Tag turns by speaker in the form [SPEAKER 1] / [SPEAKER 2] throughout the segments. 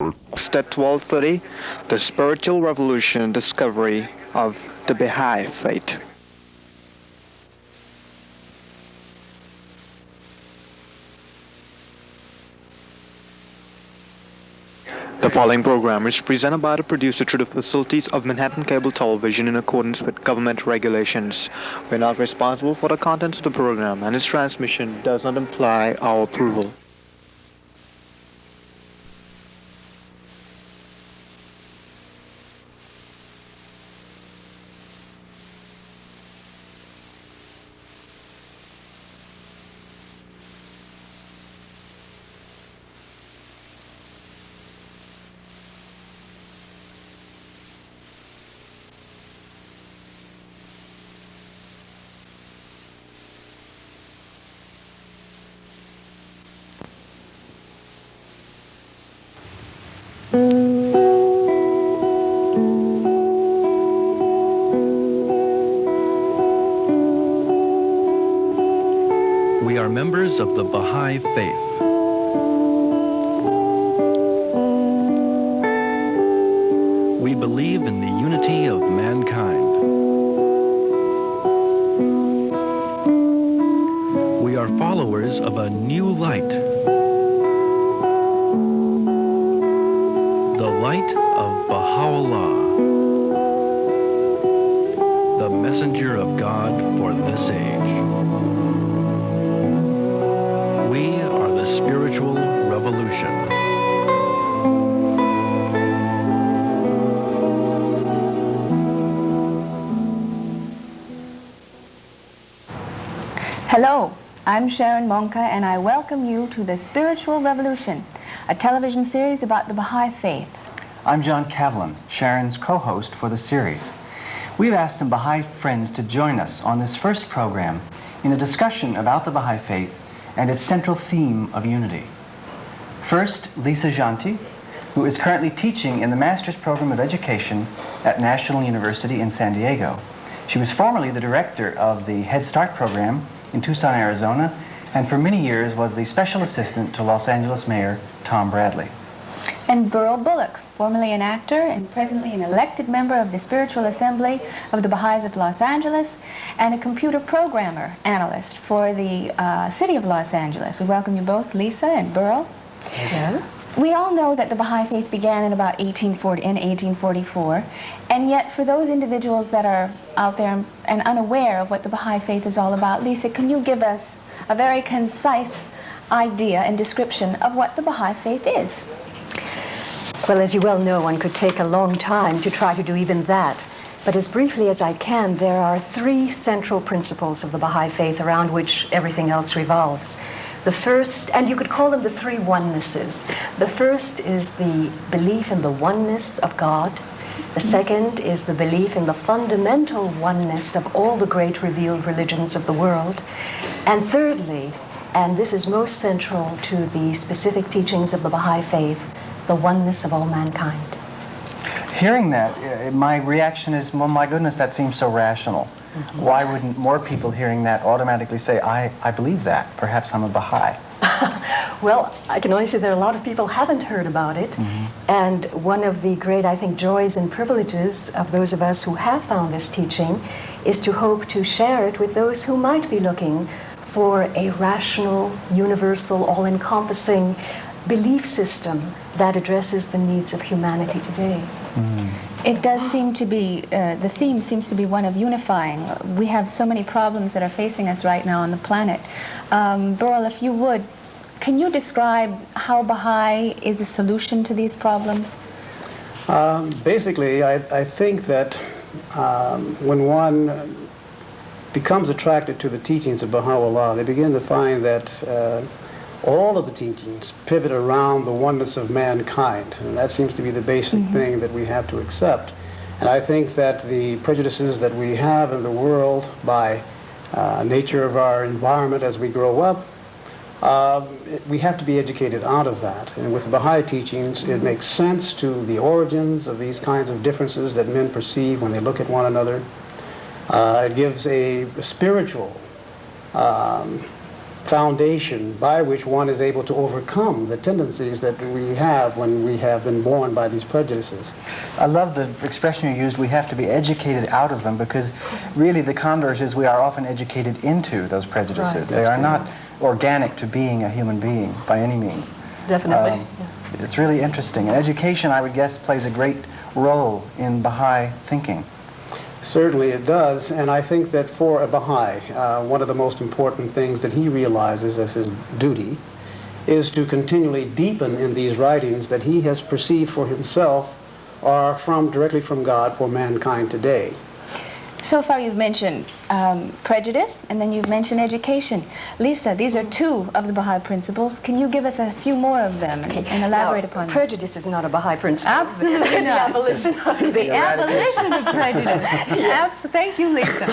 [SPEAKER 1] At 12:30, the spiritual revolution and discovery of the Baha'i faith. The following program is presented by the producer through the facilities of Manhattan Cable Television in accordance with government regulations. We are not responsible for the contents of the program, and its transmission does not imply our approval.
[SPEAKER 2] We are members of the Baha'i faith. We believe in the unity of mankind. We are followers of a new light, the light of Baha'u'llah, the messenger of God for this age. We are the spiritual revolution.
[SPEAKER 3] Hello, I'm Sharon Monka, and I welcome you to The Spiritual Revolution, a television series about the Baha'i faith.
[SPEAKER 4] I'm John Cavlin, Sharon's co-host for the series. We've asked some Baha'i friends to join us on this first program in a discussion about the Baha'i faith and its central theme of unity. First, Lisa Janti, who is currently teaching in the Master's Program of Education at National University in San Diego. She was formerly the director of the Head Start program in Tucson, Arizona, and for many years was the special assistant to Los Angeles Mayor Tom Bradley.
[SPEAKER 3] And Burl Bullock, formerly an actor and presently an elected member of the Spiritual Assembly of the Baha'is of Los Angeles, and a computer programmer analyst for the city of Los Angeles. We welcome you both, Lisa and Burl.
[SPEAKER 5] Hello.
[SPEAKER 3] We all know that the Baha'i faith began in about 1844, and yet for those individuals that are out there and unaware of what the Baha'i faith is all about, Lisa, can you give us a very concise idea and description of what the Baha'i faith is?
[SPEAKER 5] Well, as you well know, one could take a long time to try to do even that. But as briefly as I can, there are three central principles of the Baha'i faith around which everything else revolves. The first, and you could call them the three onenesses. The first is the belief in the oneness of God. The second is the belief in the fundamental oneness of all the great revealed religions of the world. And thirdly, and this is most central to the specific teachings of the Baha'i faith, the oneness of all mankind.
[SPEAKER 4] Hearing that, my reaction is, well, my goodness, that seems so rational. Mm-hmm. Why wouldn't more people hearing that automatically say, I believe that, perhaps I'm a Baha'i?
[SPEAKER 5] Well, I can only say that a lot of people haven't heard about it. Mm-hmm. And one of the great, I think, joys and privileges of those of us who have found this teaching is to hope to share it with those who might be looking for a rational, universal, all-encompassing belief system that addresses the needs of humanity today.
[SPEAKER 3] Mm. It does seem to be, the theme seems to be one of unifying. We have so many problems that are facing us right now on the planet. Burl, if you would, can you describe how Baha'i is a solution to these problems?
[SPEAKER 6] Basically, I think that when one becomes attracted to the teachings of Baha'u'llah, they begin to find that all of the teachings pivot around the oneness of mankind, and that seems to be the basic thing that we have to accept. And I think that the prejudices that we have in the world by nature of our environment as we grow up, we have to be educated out of that. And with the Baha'i teachings, it makes sense to the origins of these kinds of differences that men perceive when they look at one another. It gives a spiritual foundation by which one is able to overcome the tendencies that we have when we have been born by these prejudices.
[SPEAKER 4] I love the expression you used, we have to be educated out of them, because really the converse is we are often educated into those prejudices.
[SPEAKER 5] Right.
[SPEAKER 4] They are not organic to being a human being by any means.
[SPEAKER 5] Definitely.
[SPEAKER 4] It's really interesting. And education, I would guess, plays a great role in Baha'i thinking.
[SPEAKER 6] Certainly it does, and I think that for a Baha'i, one of the most important things that he realizes as his duty is to continually deepen in these writings that he has perceived for himself are directly from God for mankind today.
[SPEAKER 3] So far you've mentioned prejudice, and then you've mentioned education. Lisa, these are two of the Baha'i principles. Can you give us a few more of them and elaborate upon them?
[SPEAKER 5] Prejudice is not a Baha'i principle.
[SPEAKER 3] Absolutely not.
[SPEAKER 5] The abolition of it.
[SPEAKER 3] The abolition of prejudice.
[SPEAKER 5] Yes.
[SPEAKER 3] Thank you, Lisa.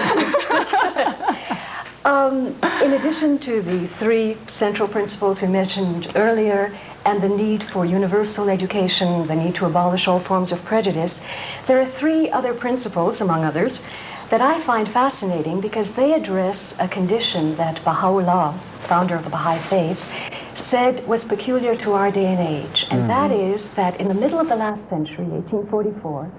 [SPEAKER 5] In addition to the three central principles we mentioned earlier, and the need for universal education, the need to abolish all forms of prejudice, there are three other principles, among others, that I find fascinating because they address a condition that Baha'u'llah, founder of the Baha'i faith, said was peculiar to our day and age. And that is that in the middle of the last century, 1844,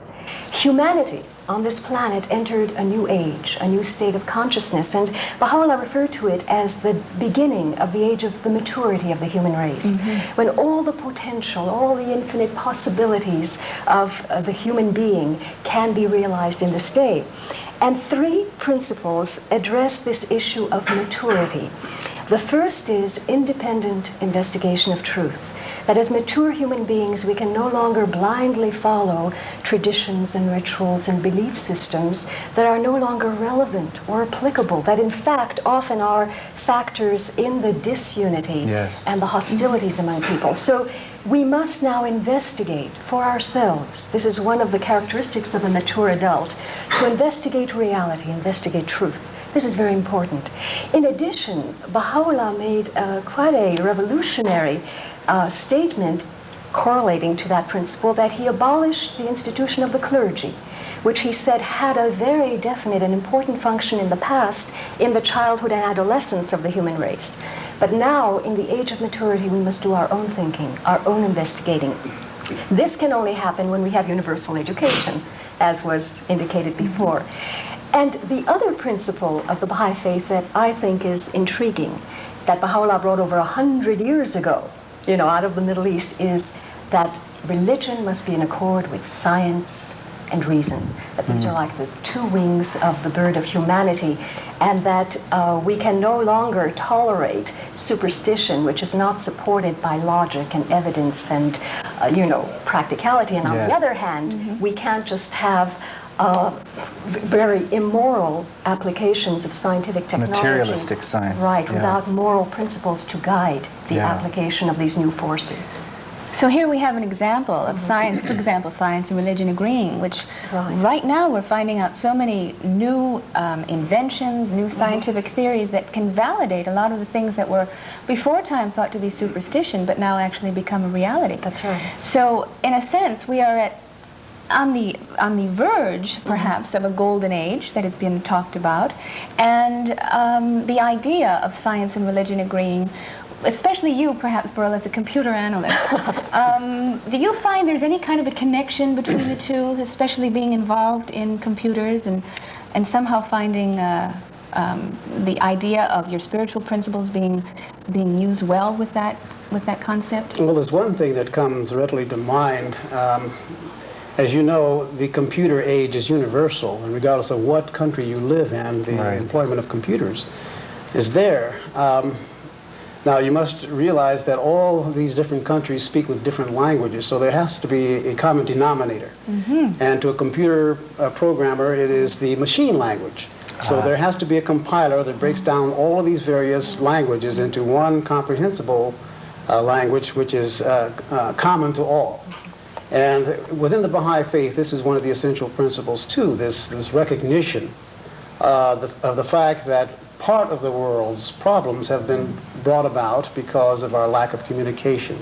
[SPEAKER 5] humanity on this planet entered a new age, a new state of consciousness, and Baha'u'llah referred to it as the beginning of the age of the maturity of the human race, when all the potential, all the infinite possibilities of the human being can be realized in this day. And three principles address this issue of maturity. The first is independent investigation of truth. That as mature human beings, we can no longer blindly follow traditions and rituals and belief systems that are no longer relevant or applicable, that in fact often are factors in the disunity and the hostilities among people. So we must now investigate for ourselves. This is one of the characteristics of a mature adult, to investigate reality, investigate truth. This is very important. In addition, Baha'u'llah made quite a revolutionary statement correlating to that principle, that he abolished the institution of the clergy, which he said had a very definite and important function in the past in the childhood and adolescence of the human race. But now, in the age of maturity, we must do our own thinking, our own investigating. This can only happen when we have universal education, as was indicated before. And the other principle of the Baha'i faith that I think is intriguing, that Baha'u'llah brought over 100 years ago, out of the Middle East, is that religion must be in accord with science and reason. That these are like the two wings of the bird of humanity, and that we can no longer tolerate superstition, which is not supported by logic and evidence and, practicality. And on the other hand, we can't just have very immoral applications of scientific technology.
[SPEAKER 4] Materialistic science.
[SPEAKER 5] Right, without moral principles to guide the application of these new forces.
[SPEAKER 3] So here we have an example of science, for example, science and religion agreeing, which right now we're finding out so many new inventions, new scientific theories that can validate a lot of the things that were before time thought to be superstition, but now actually become a reality.
[SPEAKER 5] That's right.
[SPEAKER 3] So in a sense, we are on the verge, perhaps, of a golden age that it's been talked about, and the idea of science and religion agreeing, especially you, perhaps, Burl, as a computer analyst. Do you find there's any kind of a connection between the two, especially being involved in computers and somehow finding the idea of your spiritual principles being used well with that concept?
[SPEAKER 6] Well, there's one thing that comes readily to mind. As you know, the computer age is universal, and regardless of what country you live in, the employment of computers is there. Now, you must realize that all these different countries speak with different languages, so there has to be a common denominator. And to a computer programmer, it is the machine language. So there has to be a compiler that breaks down all of these various languages into one comprehensible language, which is common to all. And within the Baha'i faith, this is one of the essential principles too, this recognition of the fact that part of the world's problems have been brought about because of our lack of communication.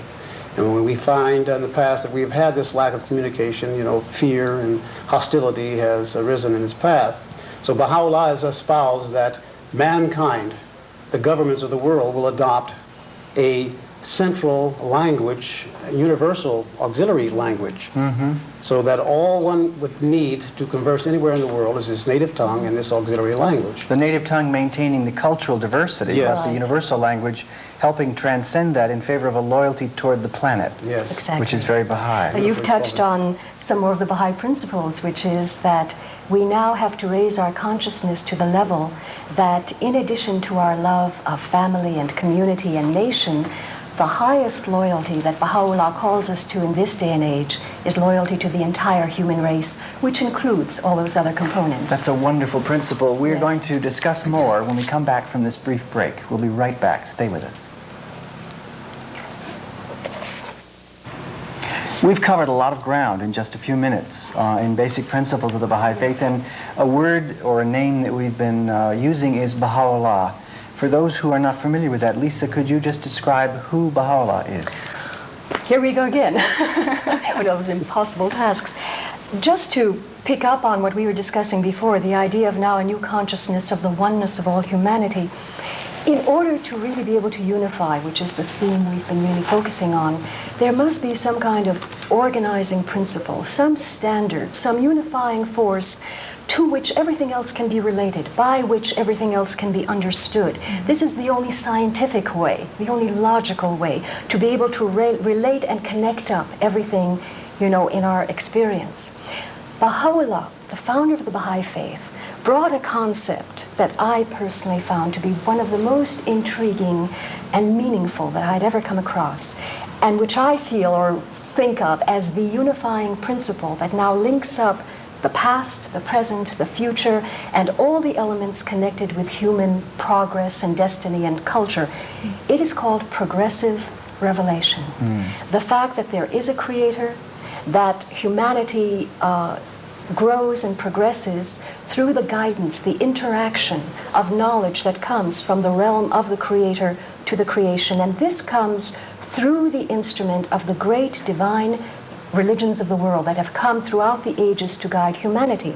[SPEAKER 6] And when we find in the past that we've had this lack of communication, fear and hostility has arisen in its path. So Baha'u'llah has espoused that mankind, the governments of the world will adopt a central language, a universal auxiliary language, so that all one would need to converse anywhere in the world is his native tongue and this auxiliary language.
[SPEAKER 4] The native tongue maintaining the cultural diversity,
[SPEAKER 6] Yes.
[SPEAKER 4] but the universal language helping transcend that in favor of a loyalty toward the planet,
[SPEAKER 6] Yes.
[SPEAKER 5] Exactly.
[SPEAKER 4] which is very Baha'i.
[SPEAKER 5] You've touched on some more of the Baha'i principles, which is that we now have to raise our consciousness to the level that in addition to our love of family and community and nation, the highest loyalty that Baha'u'llah calls us to in this day and age is loyalty to the entire human race, which includes all those other components.
[SPEAKER 4] That's a wonderful principle. We're
[SPEAKER 5] Yes.
[SPEAKER 4] going to discuss more when we come back from this brief break. We'll be right back. Stay with us. We've covered a lot of ground in just a few minutes in basic principles of the Baha'i Faith, and a word or a name that we've been using is Baha'u'llah. For those who are not familiar with that, Lisa, could you just describe who Baha'u'llah is?
[SPEAKER 5] Here we go again with those impossible tasks. Just to pick up on what we were discussing before, the idea of now a new consciousness of the oneness of all humanity, in order to really be able to unify, which is the theme we've been really focusing on, there must be some kind of organizing principle, some standard, some unifying force to which everything else can be related, by which everything else can be understood. This is the only scientific way, the only logical way to be able to relate and connect up everything, in our experience. Baha'u'llah, the founder of the Baha'i Faith, brought a concept that I personally found to be one of the most intriguing and meaningful that I'd ever come across, and which I feel or think of as the unifying principle that now links up the past, the present, the future, and all the elements connected with human progress and destiny and culture. It is called progressive revelation. The fact that there is a creator, that humanity grows and progresses through the guidance, the interaction of knowledge that comes from the realm of the creator to the creation. And this comes through the instrument of the great divine religions of the world that have come throughout the ages to guide humanity.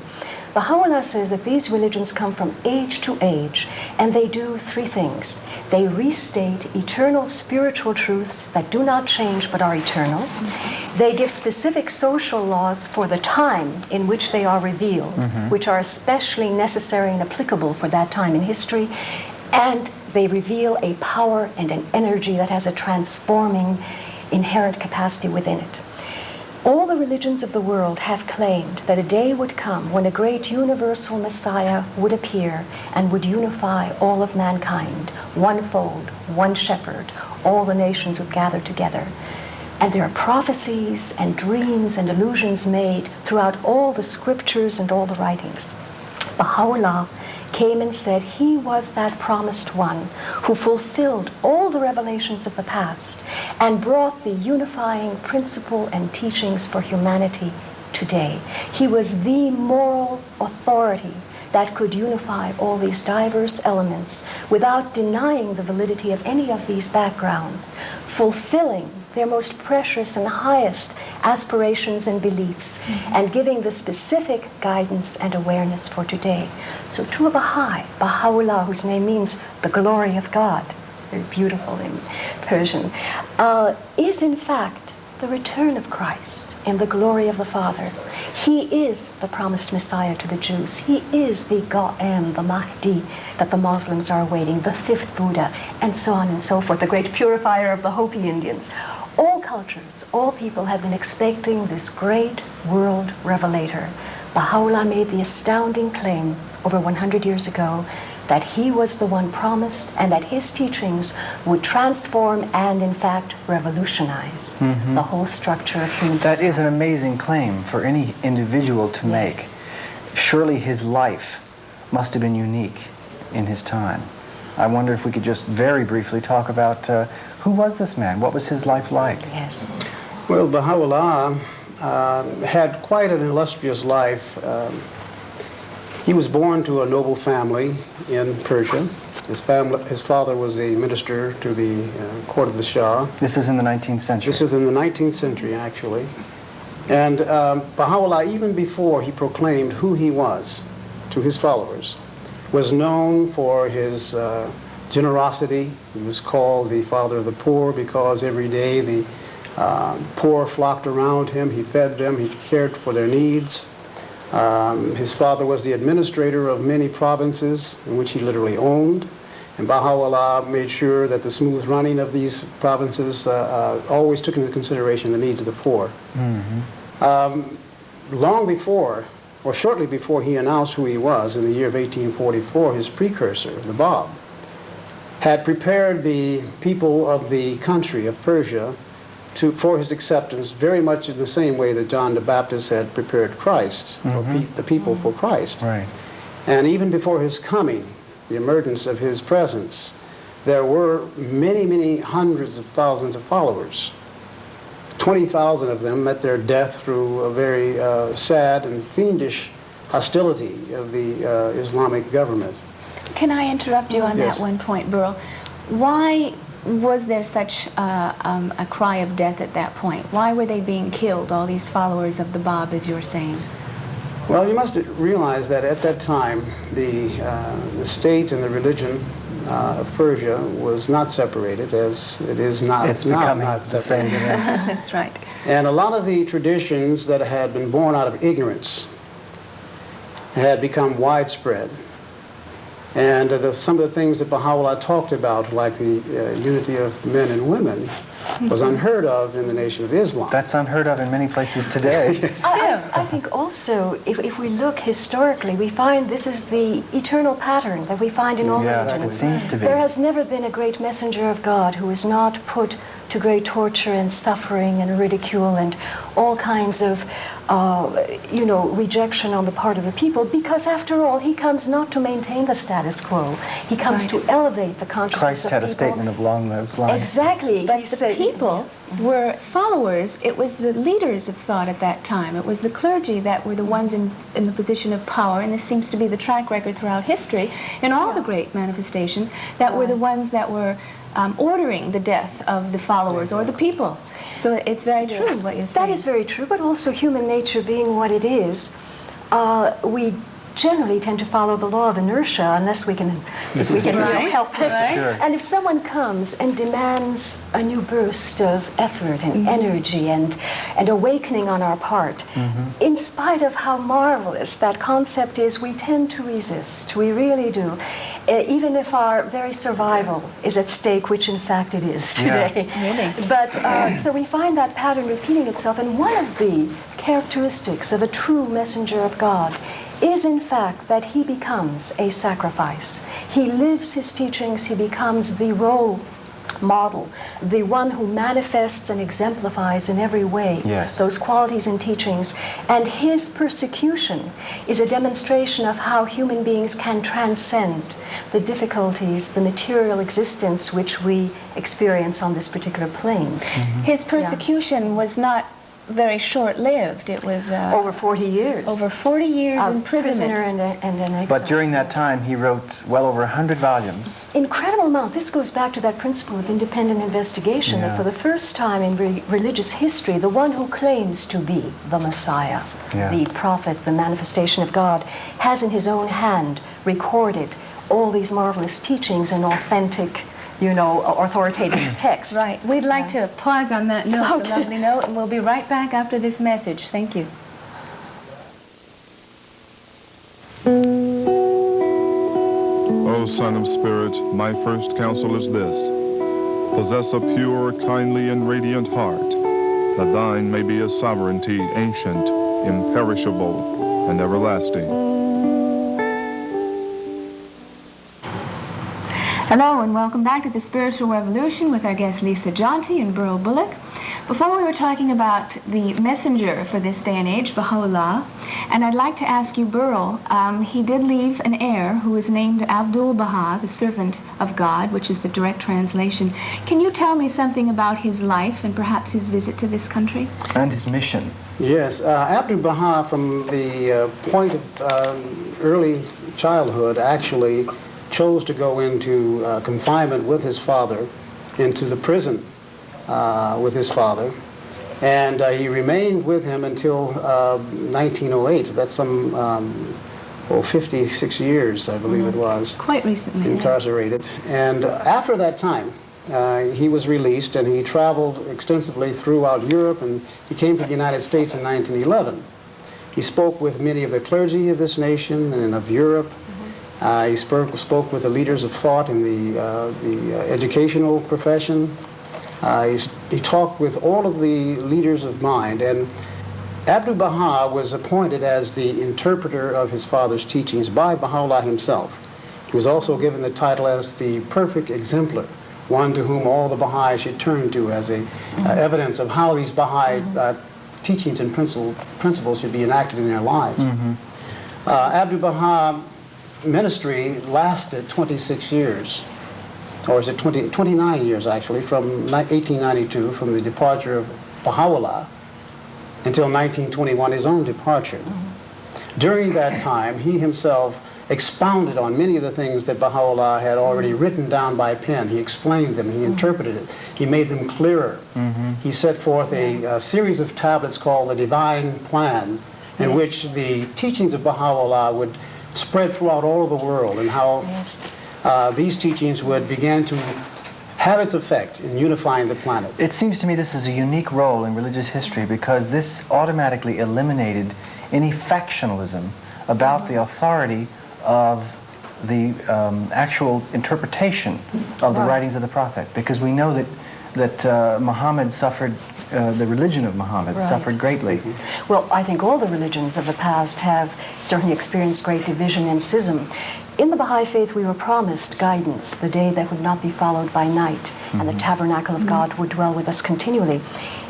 [SPEAKER 5] Baha'u'llah says that these religions come from age to age, and they do three things. They restate eternal spiritual truths that do not change but are eternal. They give specific social laws for the time in which they are revealed, which are especially necessary and applicable for that time in history. And they reveal a power and an energy that has a transforming inherent capacity within it. All the religions of the world have claimed that a day would come when a great universal Messiah would appear and would unify all of mankind, one fold, one shepherd, all the nations would gather together. And there are prophecies and dreams and illusions made throughout all the scriptures and all the writings. Baha'u'llah came and said he was that promised one who fulfilled all the revelations of the past and brought the unifying principle and teachings for humanity today. He was the moral authority that could unify all these diverse elements without denying the validity of any of these backgrounds, fulfilling their most precious and highest aspirations and beliefs, and giving the specific guidance and awareness for today. So to a Baha'i, Baha'u'llah, whose name means the glory of God, very beautiful in Persian, is in fact the return of Christ in the glory of the Father. He is the promised Messiah to the Jews. He is the Qa'im, the Mahdi that the Muslims are awaiting, the fifth Buddha, and so on and so forth, the great purifier of the Hopi Indians. All cultures, all people have been expecting this great world revelator. Baha'u'llah made the astounding claim over 100 years ago that he was the one promised and that his teachings would transform and, in fact, revolutionize the whole structure of human society.
[SPEAKER 4] That is an amazing claim for any individual to make. Surely his life must have been unique in his time. I wonder if we could just very briefly talk about who was this man? What was his life like?
[SPEAKER 5] Yes.
[SPEAKER 6] Well, Baha'u'llah had quite an illustrious life. He was born to a noble family in Persia. His father was a minister to the court of the Shah.
[SPEAKER 4] This is in the 19th century.
[SPEAKER 6] This is in the 19th century, actually. And Baha'u'llah, even before he proclaimed who he was to his followers, was known for his generosity. He was called the father of the poor because every day the poor flocked around him. He fed them. He cared for their needs. His father was the administrator of many provinces in which he literally owned. And Baha'u'llah made sure that the smooth running of these provinces always took into consideration the needs of the poor. Long before, or shortly before he announced who he was in the year of 1844, his precursor, the Bab, had prepared the people of the country of Persia for his acceptance very much in the same way that John the Baptist had prepared Christ, or the people for Christ.
[SPEAKER 4] Right.
[SPEAKER 6] And even before his coming, the emergence of his presence, there were many, many hundreds of thousands of followers. 20,000 of them met their death through a very sad and fiendish hostility of the Islamic government.
[SPEAKER 3] Can I interrupt you on
[SPEAKER 6] Yes.
[SPEAKER 3] that one point, Burl? Why was there such a cry of death at that point? Why were they being killed, all these followers of the Bab, as you're saying?
[SPEAKER 6] Well, you must realize that at that time, the state and the religion of Persia was not separated as it is not.
[SPEAKER 4] It's becoming
[SPEAKER 6] not
[SPEAKER 4] the same.
[SPEAKER 6] separated.
[SPEAKER 3] That's right.
[SPEAKER 6] And a lot of the traditions that had been born out of ignorance had become widespread. And some of the things that Baha'u'llah talked about, like the unity of men and women, was unheard of in the Nation of Islam.
[SPEAKER 4] That's unheard of in many places today.
[SPEAKER 5] I think also, if we look historically, we find this is the eternal pattern that we find in all religions.
[SPEAKER 4] It seems to be.
[SPEAKER 5] There has never been a great messenger of God who is not put to great torture and suffering and ridicule and all kinds of, rejection on the part of the people, because after all, he comes not to maintain the status quo. He comes to elevate the consciousness
[SPEAKER 4] Christ
[SPEAKER 5] of
[SPEAKER 4] had
[SPEAKER 5] people.
[SPEAKER 4] a statement along those lines.
[SPEAKER 5] Exactly.
[SPEAKER 3] But
[SPEAKER 5] He
[SPEAKER 3] the
[SPEAKER 5] said-
[SPEAKER 3] people were followers. It was the leaders of thought at that time. It was the clergy that were the ones in the position of power, and this seems to be the track record throughout history in all the great manifestations, that were the ones that were ordering the death of the followers or the people. So it's very true what you're saying.
[SPEAKER 5] That is very true, but also human nature being what it is, we generally tend to follow the law of inertia unless we can, help it.
[SPEAKER 4] Sure.
[SPEAKER 5] And if someone comes and demands a new burst of effort and energy and awakening on our part, in spite of how marvelous that concept is, we tend to resist. We really do. Even if our very survival is at stake, which in fact it is today.
[SPEAKER 3] Really?
[SPEAKER 5] But so we find that pattern repeating itself, and one of the characteristics of a true messenger of God is in fact that he becomes a sacrifice. He lives his teachings, he becomes the role model, the one who manifests and exemplifies in every way those qualities and teachings. And his persecution is a demonstration of how human beings can transcend the difficulties, the material existence which we experience on this particular plane.
[SPEAKER 3] His persecution was not very short-lived. It was
[SPEAKER 5] Over 40 years.
[SPEAKER 3] over 40 years
[SPEAKER 5] A
[SPEAKER 3] imprisonment.
[SPEAKER 5] prisoner and an exile.
[SPEAKER 4] But during that time, he wrote well over 100 volumes.
[SPEAKER 5] Incredible amount. This goes back to that principle of independent investigation, that for the first time in religious history, the one who claims to be the Messiah, the prophet, the manifestation of God, has in his own hand recorded all these marvelous teachings and authentic, authoritative text.
[SPEAKER 3] Right. We'd like to pause on that note, the lovely note, and we'll be right back after this message. Thank you.
[SPEAKER 7] O Son of Spirit, my first counsel is this: possess a pure, kindly, and radiant heart, that thine may be a sovereignty ancient, imperishable, and everlasting.
[SPEAKER 3] Hello and welcome back to the Spiritual Revolution with our guests Lisa Jonty and Burl Bullock. Before we were talking about the messenger for this day and age, Baha'u'llah, and I'd like to ask you, Burl, he did leave an heir who was named Abdu'l-Baha, the servant of God, which is the direct translation. Can you tell me something about his life and perhaps his visit to this country?
[SPEAKER 4] And his mission.
[SPEAKER 6] Yes, Abdu'l-Baha, from the point of early childhood, actually chose to go into confinement with his father, into the prison with his father, and he remained with him until 1908. That's some 56 years, I believe it was.
[SPEAKER 3] Quite recently.
[SPEAKER 6] Incarcerated. And after that time, he was released, and he traveled extensively throughout Europe, and he came to the United States in 1911. He spoke with many of the clergy of this nation and of Europe. He spoke with the leaders of thought in the educational profession. He talked with all of the leaders of mind, and Abdu'l-Baha was appointed as the interpreter of his father's teachings by Baha'u'llah himself. He was also given the title as the perfect exemplar, one to whom all the Baha'i should turn to as a evidence of how these Baha'i teachings and principles should be enacted in their lives. Abdu'l-Baha ministry lasted 26 years, or is it 29 years actually, from 1892, from the departure of Baha'u'llah, until 1921, his own departure. During that time, he himself expounded on many of the things that Baha'u'llah had already written down by pen. He explained them, he interpreted it, he made them clearer. He set forth a series of tablets called the Divine Plan, in which the teachings of Baha'u'llah would spread throughout all of the world, and how these teachings would begin to have its effect in unifying the planet.
[SPEAKER 4] It seems to me this is a unique role in religious history, because this automatically eliminated any factionalism about the authority of the actual interpretation of the writings of the Prophet, because we know that Muhammad suffered, the religion of Muhammad suffered greatly.
[SPEAKER 5] Well, I think all the religions of the past have certainly experienced great division and schism. In the Baha'i faith, we were promised guidance, the day that would not be followed by night, and the tabernacle of God would dwell with us continually.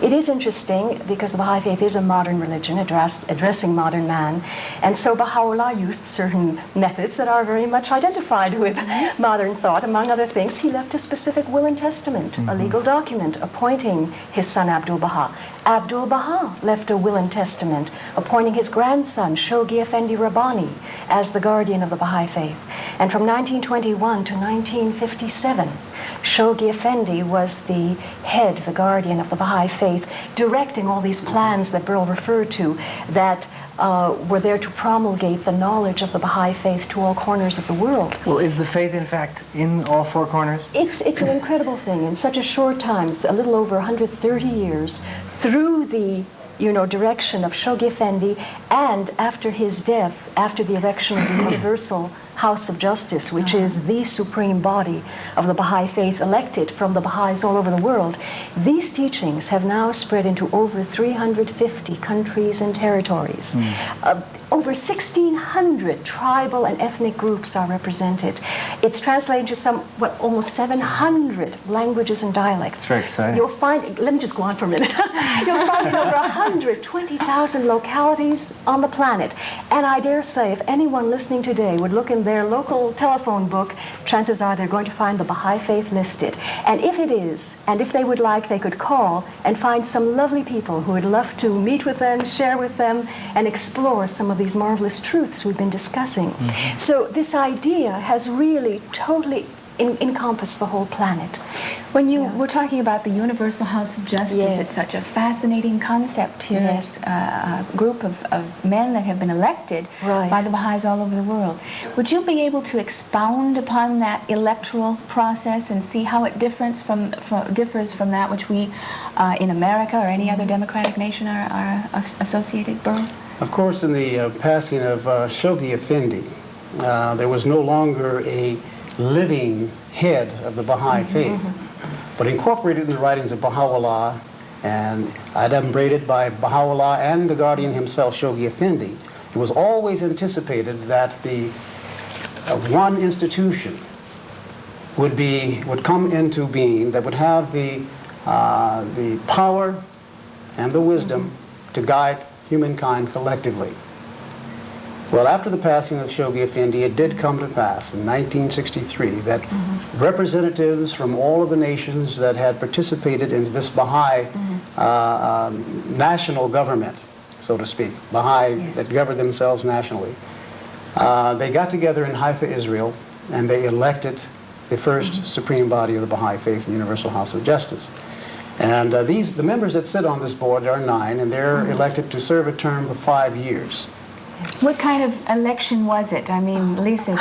[SPEAKER 5] It is interesting because the Baha'i faith is a modern religion addressing modern man, and so Baha'u'llah used certain methods that are very much identified with modern thought. Among other things, he left a specific will and testament, a legal document appointing his son Abdu'l-Baha. Abdu'l-Baha left a will and testament appointing his grandson, Shoghi Effendi Rabbani, as the guardian of the Baha'i faith. And from 1921 to 1957, Shoghi Effendi was the head, the guardian of the Baha'i faith, directing all these plans that Burl referred to that were there to promulgate the knowledge of the Baha'i faith to all corners of the world.
[SPEAKER 4] Well, is the faith, in fact, in all four corners?
[SPEAKER 5] It's an incredible thing. In such a short time, a little over 130 years, through the direction of Shoghi Effendi, and after his death, after the erection of the Universal House of Justice, which is the supreme body of the Baha'i faith elected from the Baha'is all over the world, these teachings have now spread into over 350 countries and territories. Over 1,600 tribal and ethnic groups are represented. It's translated into almost 700 languages and dialects.
[SPEAKER 4] It's very exciting.
[SPEAKER 5] You'll find, let me just go on for a minute. You'll find over 120,000 localities on the planet. And I dare say, if anyone listening today would look in their local telephone book, chances are they're going to find the Baha'i faith listed. And if it is, and if they would like, they could call and find some lovely people who would love to meet with them, share with them, and explore some of these marvelous truths we've been discussing. So this idea has really totally encompassed the whole planet.
[SPEAKER 3] When you were talking about the Universal House of Justice, it's such a fascinating concept here. Yes. A group of men that have been elected by the Baha'is all over the world. Would you be able to expound upon that electoral process and see how it differs from that which we in America or any other democratic nation are associated, Burl?
[SPEAKER 6] Of course, in the passing of Shoghi Effendi, there was no longer a living head of the Baha'i faith, but incorporated in the writings of Baha'u'llah and adumbrated by Baha'u'llah and the guardian himself, Shoghi Effendi. It was always anticipated that the one institution would come into being that would have the power and the wisdom to guide humankind collectively. Well, after the passing of Shoghi Effendi, it did come to pass in 1963 that representatives from all of the nations that had participated in this Baha'i national government, so to speak, Baha'i that governed themselves nationally, they got together in Haifa, Israel, and they elected the first supreme body of the Baha'i faith, the Universal House of Justice. And the members that sit on this board are 9, and they're elected to serve a term of 5 years.
[SPEAKER 3] What kind of election was it? I mean, Lisa,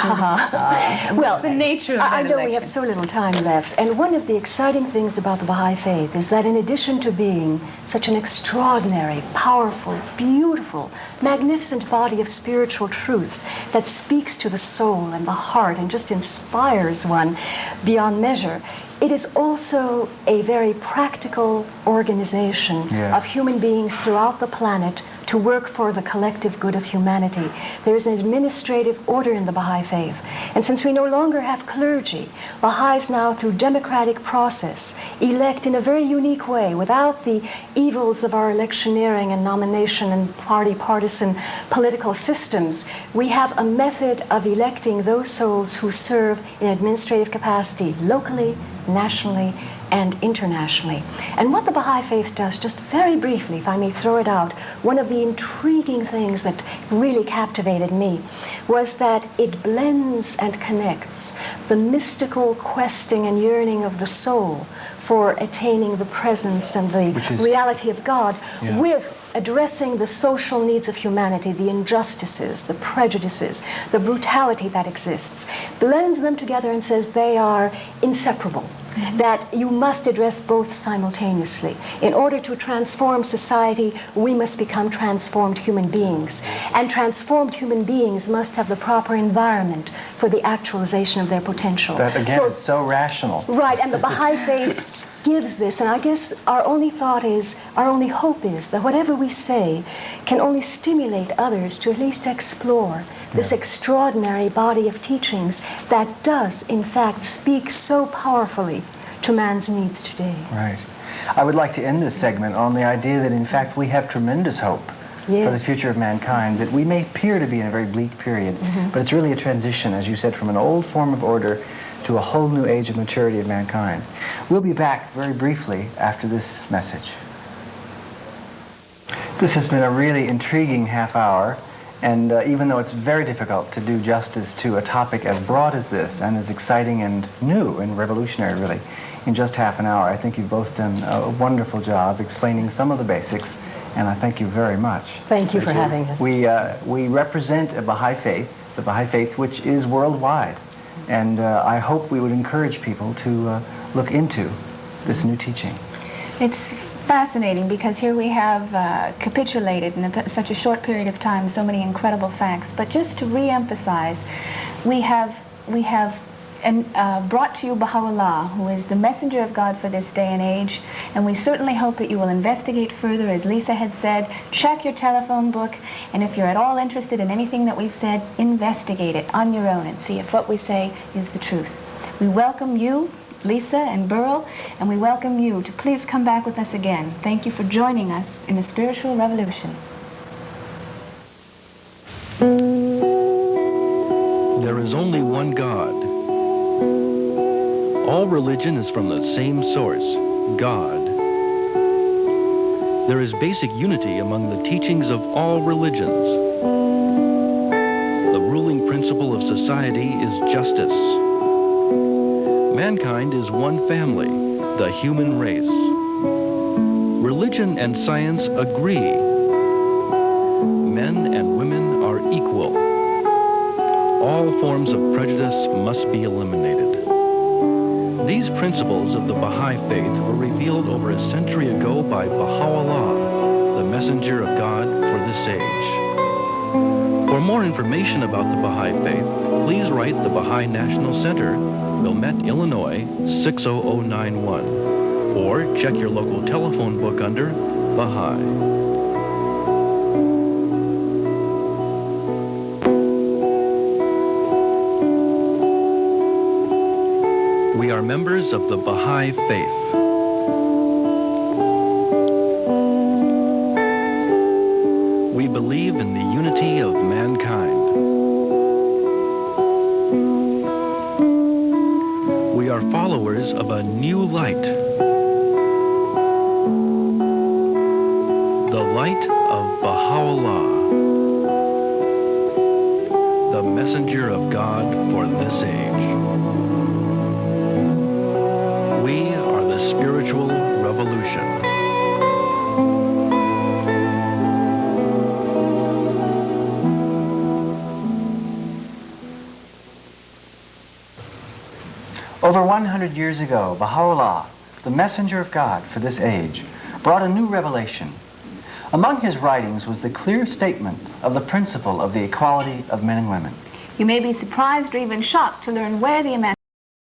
[SPEAKER 5] Well,
[SPEAKER 3] the nature of
[SPEAKER 5] I
[SPEAKER 3] that
[SPEAKER 5] know we
[SPEAKER 3] election?
[SPEAKER 5] have so little time left, and one of the exciting things about the Baha'i Faith is that in addition to being such an extraordinary, powerful, beautiful, magnificent body of spiritual truths that speaks to the soul and the heart and just inspires one beyond measure, it is also a very practical organization of human beings throughout the planet to work for the collective good of humanity. There's an administrative order in the Baha'i Faith. And since we no longer have clergy, Baha'is now, through democratic process, elect in a very unique way, without the evils of our electioneering and nomination and partisan political systems. We have a method of electing those souls who serve in administrative capacity locally, nationally, and internationally. And what the Baha'i Faith does, just very briefly, if I may throw it out, one of the intriguing things that really captivated me was that it blends and connects the mystical questing and yearning of the soul for attaining the presence and the reality of God with addressing the social needs of humanity, the injustices, the prejudices, the brutality that exists, blends them together and says they are inseparable, that you must address both simultaneously. In order to transform society, we must become transformed human beings. And transformed human beings must have the proper environment for the actualization of their potential.
[SPEAKER 4] That, again, is so rational.
[SPEAKER 5] Right, and the Baha'i Faith gives this, and I guess our only hope is that whatever we say can only stimulate others to at least explore this extraordinary body of teachings that does, in fact, speak so powerfully to man's needs today.
[SPEAKER 4] Right. I would like to end this segment on the idea that, in fact, we have tremendous hope for the future of mankind, that we may appear to be in a very bleak period, but it's really a transition, as you said, from an old form of order to a whole new age of maturity of mankind. We'll be back very briefly after this message. This has been a really intriguing half hour, and even though it's very difficult to do justice to a topic as broad as this and as exciting and new and revolutionary, really, in just half an hour, I think you've both done a wonderful job explaining some of the basics, and I thank you very much.
[SPEAKER 5] Thank you for having us.
[SPEAKER 4] We represent a Baha'i faith, the Baha'i faith which is worldwide. And I hope we would encourage people to look into this new teaching.
[SPEAKER 3] It's fascinating because here we have capitulated in such a short period of time so many incredible facts. But just to re-emphasize, we have brought to you Baha'u'llah, who is the messenger of God for this day and age, and we certainly hope that you will investigate further, as Lisa had said, check your telephone book, and if you're at all interested in anything that we've said, investigate it on your own and see if what we say is the truth. We welcome you, Lisa and Burl, and we welcome you to please come back with us again. Thank you for joining us in the spiritual revolution.
[SPEAKER 2] There is only one God. All religion is from the same source, God. There is basic unity among the teachings of all religions. The ruling principle of society is justice. Mankind is one family, the human race. Religion and science agree. Men and women are equal. All forms of prejudice must be eliminated. These principles of the Baha'i faith were revealed over a century ago by Baha'u'llah, the messenger of God for this age. For more information about the Baha'i faith, please write the Baha'i National Center, Wilmette, Illinois, 60091, or check your local telephone book under Baha'i. We are members of the Baha'i faith. We believe in the unity of mankind. We are followers of a new light. The light of Baha'u'llah, the messenger of God for this age. We are the spiritual revolution.
[SPEAKER 4] Over 100 years ago, Baha'u'llah, the messenger of God for this age, brought a new revelation. Among his writings was the clear statement of the principle of the equality of men and women.
[SPEAKER 3] You may be surprised or even shocked to learn where the